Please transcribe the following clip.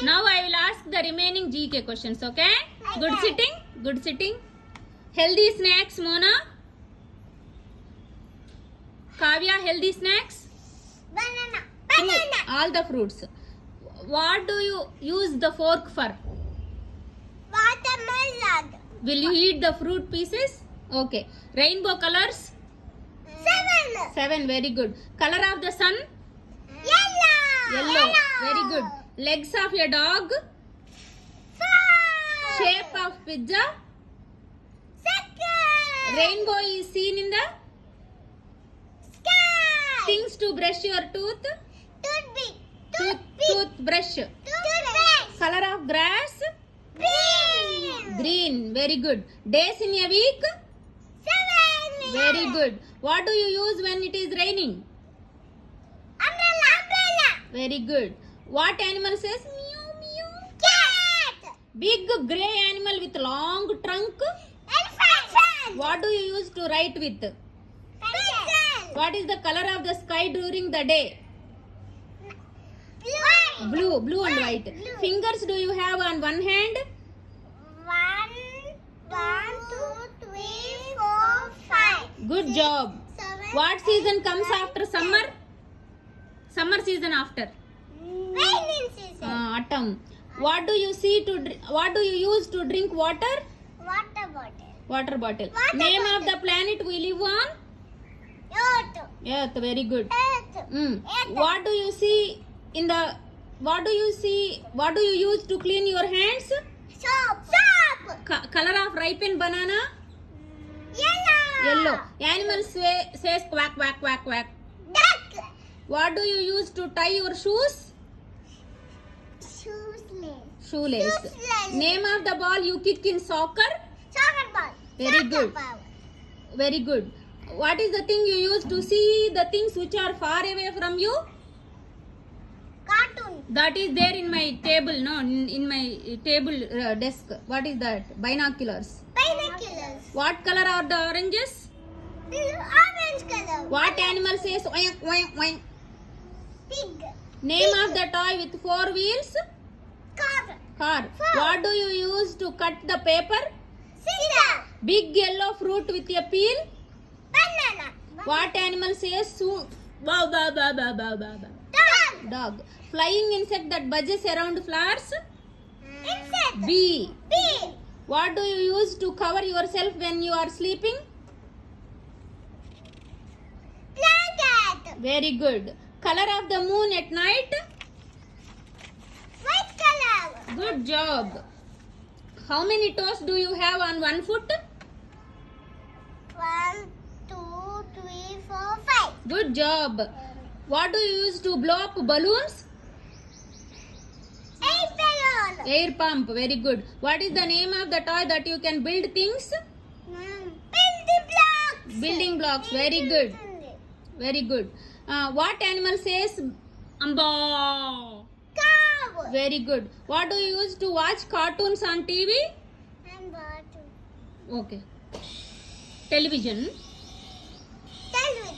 Now I will ask the remaining GK questions, okay? Good sitting? Good sitting. Healthy snacks, Mona? Kavya, healthy snacks? Banana. All the fruits. What do you use the fork for? Watermelon. Will you eat the fruit pieces? Okay. Rainbow colors? 7. Very good. Color of the sun? Yellow. Very good. Legs of your dog? 4. Shape of pizza? Circle. Rainbow is seen in the? Sky. Things to brush your tooth? Toothbrush. Toothbrush. Color of grass? Green. Very good. Days in a week? 7. Very good. What do you use when it is raining? Umbrella. Very good. What animal says meow meow? Cat. Big grey animal with long trunk? Elephant. What do you use to write with? Pencil. What is the color of the sky during the day? Blue and white. Blue. Fingers do you have on one hand? 1, 2, 3, 4, 5. Good job. 7. What season comes after summer? Summer season after? Raining season. Autumn. What do you what do you use to drink water? Water bottle. Water bottle. Water Name bottle. of the planet we live on? Earth. Earth. Very good. Earth. Mm. What do you see in the? What do you use to clean your hands? Soap. Color of ripened banana? Yellow. Animal says quack quack quack quack. Duck. What do you use to tie your shoes? Shoelace. Shoelace. Name of the ball you kick in soccer? Soccer ball. Very Soccer good. ball. Very good. What is the thing you use to see the things which are far away from you? Cartoon. That is there in my table, no? In my table desk. What is that? Binoculars. Binoculars. What color are the oranges? Orange color. What animal says oink oink oink? Pig. Name of the toy with 4 wheels? Car. Car. What do you use to cut the paper? Scissor. Big yellow fruit with a peel? Banana. What animal says so? Bow bow bow bow bow bow bow. Dog. Dog. Flying insect that buzzes around flowers? Insect. Bee. Bee. What do you use to cover yourself when you are sleeping? Blanket. Very good. Color of the moon at night? White color. Good job. How many toes do you have on one foot? 1, 2, 3, 4, 5. Good job. What do you use to blow up balloons? Air balloon. Air pump. Very good. What is the name of the toy that you can build things? Building blocks. Building blocks. Very good. Very good. What animal says amba? Cow. Very good. What do you use to watch cartoons on TV? And bottle. Okay. Television. Television.